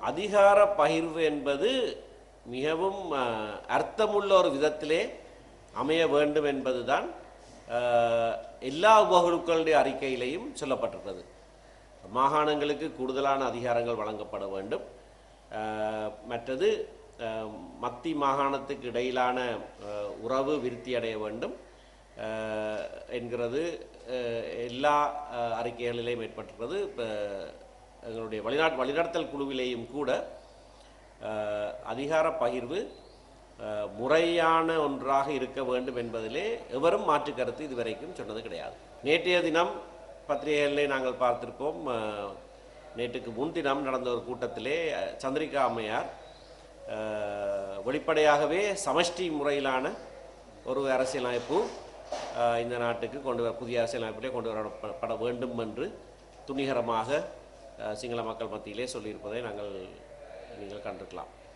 அதிகார பகிர்வு என்பது மிகவும் அர்த்தமுள்ள ஒரு விதத்திலே அமைய வேண்டும் என்பதுதான் எல்லா உபகுழுக்களுடைய அறிக்கையிலையும் சொல்லப்பட்டிருக்கிறது. மாகாணங்களுக்கு கூடுதலான அதிகாரங்கள் வழங்கப்பட வேண்டும். மற்றது மத்தி மாகாணத்துக்கு இடையிலான உறவு விருத்தி அடைய வேண்டும் என்கிறது எல்லா அறிக்கைகளிலேயும் ஏற்பட்டிருக்கிறது. இப்போ எங்களுடைய வழிநடத்தல் குழுவிலேயும் கூட அதிகார பகிர்வு முறையான ஒன்றாக இருக்க வேண்டும் என்பதிலே எவரும் மாற்று கருத்து இதுவரைக்கும் சொன்னது கிடையாது. நேற்றைய தினம் பத்திரிகைகளிலே நாங்கள் பார்த்திருப்போம். நேற்றுக்கு முன்தினம் நடந்த ஒரு கூட்டத்திலே சந்திரிகா அம்மையார் வெளிப்படையாகவே சமஷ்டி முறையிலான ஒரு அரசியலமைப்பு இந்த நாட்டுக்கு புதிய அரசியலமைப்பிலே கொண்டு வரப்பட வேண்டும் என்று துணிகரமாக சிங்கள மக்கள் மத்தியிலே சொல்லியிருப்பதை நீங்கள் கண்டிருக்கலாம்.